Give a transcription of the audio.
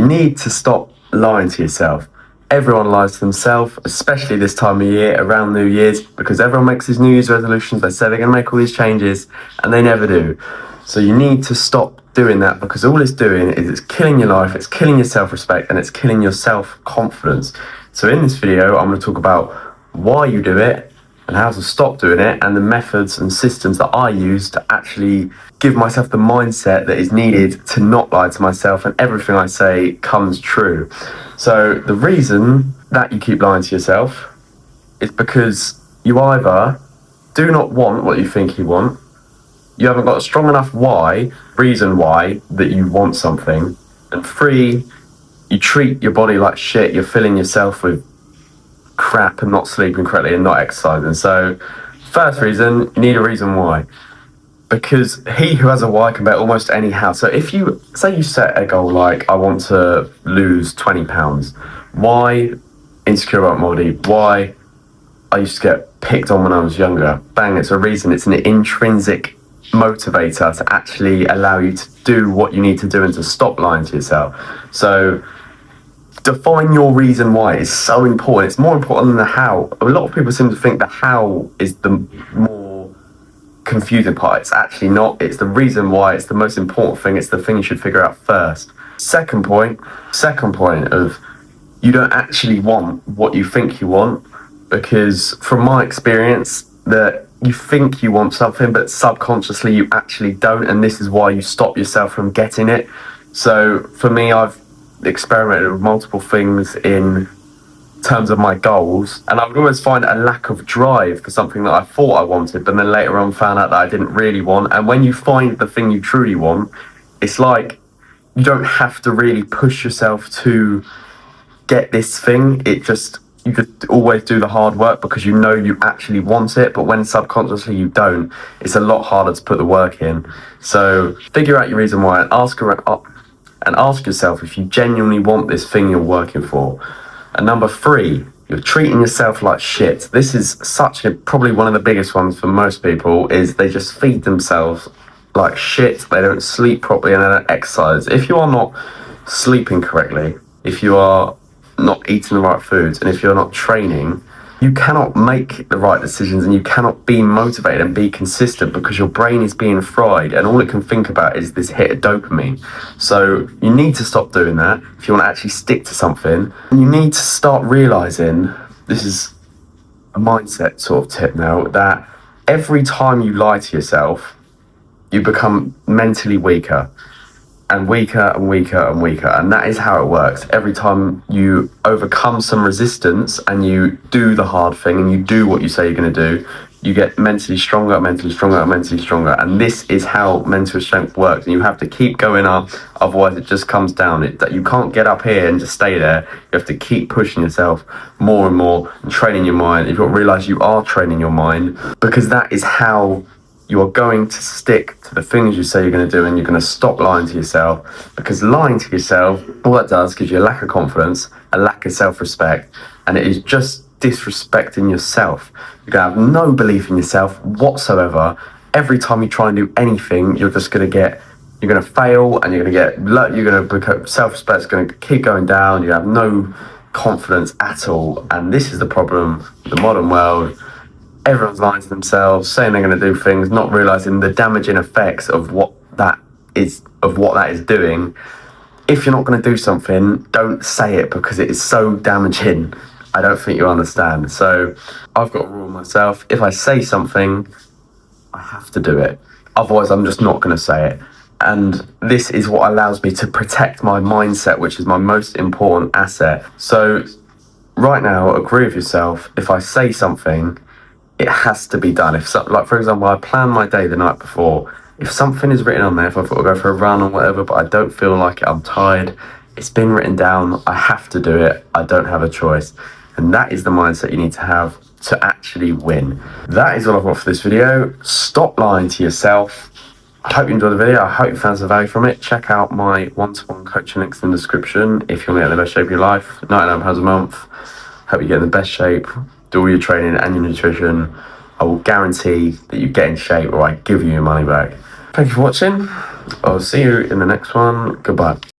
You need to stop lying to yourself. Everyone lies to themselves, especially this time of year, around New Year's, because everyone makes these New Year's resolutions. They say they're going to make all these changes, and they never do. So you need to stop doing that, because all it's doing is it's killing your life, it's killing your self-respect, and it's killing your self-confidence. So in this video, I'm going to talk about why you do it, and how to stop doing it, and the methods and systems that I use to actually give myself the mindset that is needed to not lie to myself, and everything I say comes true. So the reason that you keep lying to yourself is because you either do not want what you think you want, you haven't got a strong enough reason why that you want something, and 3, you treat your body like shit, you're filling yourself with crap and not sleeping correctly and not exercising. So first reason, you need a reason why, because he who has a why can bet almost any how. So if you say you set a goal like, I want to lose 20 pounds, why? Insecure about my body. Why? I used to get picked on when I was younger. Bang, it's a reason. It's an intrinsic motivator to actually allow you to do what you need to do and to stop lying to yourself. So define your reason why is so important. It's more important than the how. A lot of people seem to think the how is the more confusing part. It's actually not. It's the reason why. It's the most important thing. It's the thing you should figure out first. Second point of you don't actually want what you think you want, because from my experience that you think you want something but subconsciously you actually don't, and this is why you stop yourself from getting it. So for me, I've experimented with multiple things in terms of my goals, and I would always find a lack of drive for something that I thought I wanted, but then later on found out that I didn't really want. And when you find the thing you truly want, it's like you don't have to really push yourself to get this thing. You just always do the hard work because you know you actually want it. But when subconsciously you don't, it's a lot harder to put the work in. So figure out your reason why, and ask yourself if you genuinely want this thing you're working for. And number 3, you're treating yourself like shit. This is probably one of the biggest ones for most people, is they just feed themselves like shit. They don't sleep properly and they don't exercise. If you are not sleeping correctly, if you are not eating the right foods, and if you're not training, you cannot make the right decisions and you cannot be motivated and be consistent, because your brain is being fried and all it can think about is this hit of dopamine. So you need to stop doing that if you want to actually stick to something. And you need to start realizing, this is a mindset sort of tip now, that every time you lie to yourself, you become mentally weaker and weaker and weaker and weaker. And that is how it works. Every time you overcome some resistance and you do the hard thing and you do what you say you're going to do, you get mentally stronger, mentally stronger, mentally stronger. And this is how mental strength works. And you have to keep going up, otherwise it just comes down. That you can't get up here and just stay there. You have to keep pushing yourself more and more and training your mind. You've got to realize you are training your mind, because that is how you are going to stick to the things you say you're going to do, and you're going to stop lying to yourself. Because lying to yourself, all that does, gives you a lack of confidence, a lack of self-respect, and it is just disrespecting yourself. You're going to have no belief in yourself whatsoever. Every time you try and do anything, you're going to fail, and you're going to become, self-respect's going to keep going down. You have no confidence at all. And this is the problem with the modern world. Everyone's lying to themselves, saying they're going to do things, not realizing the damaging effects of what that is doing. If you're not going to do something, don't say it, because it is so damaging. I don't think you understand. So I've got a rule myself. If I say something, I have to do it. Otherwise, I'm just not going to say it. And this is what allows me to protect my mindset, which is my most important asset. So right now, agree with yourself. If I say something, it has to be done. Like for example, I plan my day the night before. If something is written on there, if I thought I'd go for a run or whatever, but I don't feel like it, I'm tired, it's been written down, I have to do it, I don't have a choice. And that is the mindset you need to have to actually win. That is all I've got for this video. Stop lying to yourself. I hope you enjoyed the video. I hope you found some value from it. Check out my one-to-one coaching links in the description if you want to get in the best shape of your life. £99 a month. Hope you get in the best shape. Do all your training and your nutrition. I will guarantee that you get in shape, or I give you your money back. Thank you for watching. I'll see you in the next one. Goodbye.